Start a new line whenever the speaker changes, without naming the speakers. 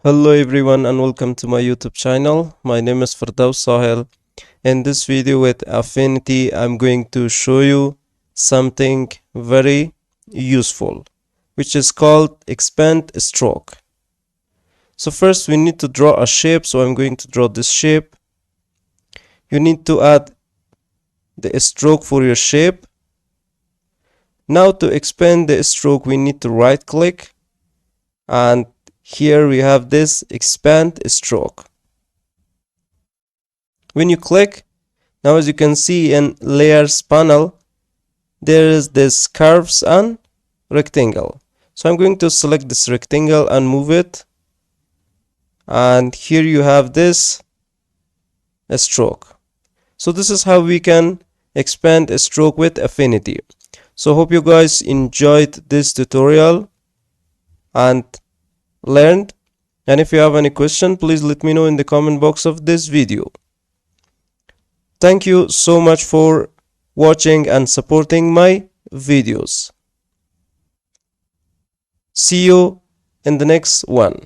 Hello everyone and welcome to my YouTube channel. My name is Firdaus Sahel. In this video with Affinity, I'm going to show you something very useful, which is called expand stroke. So first we need to draw a shape. So I'm going to draw this shape. You need to add the stroke for your shape. Now to expand the stroke, we need to right click, and here we have this expand stroke. When you click, now as you can see in layers panel, there is this curves and rectangle. So I'm going to select this rectangle and move it, and here you have this stroke. So this is how we can expand a stroke with Affinity. So hope you guys enjoyed this tutorial and learned, and if you have any question, please let me know in the comment box of this video. Thank you so much for watching and supporting my videos. See you in the next one.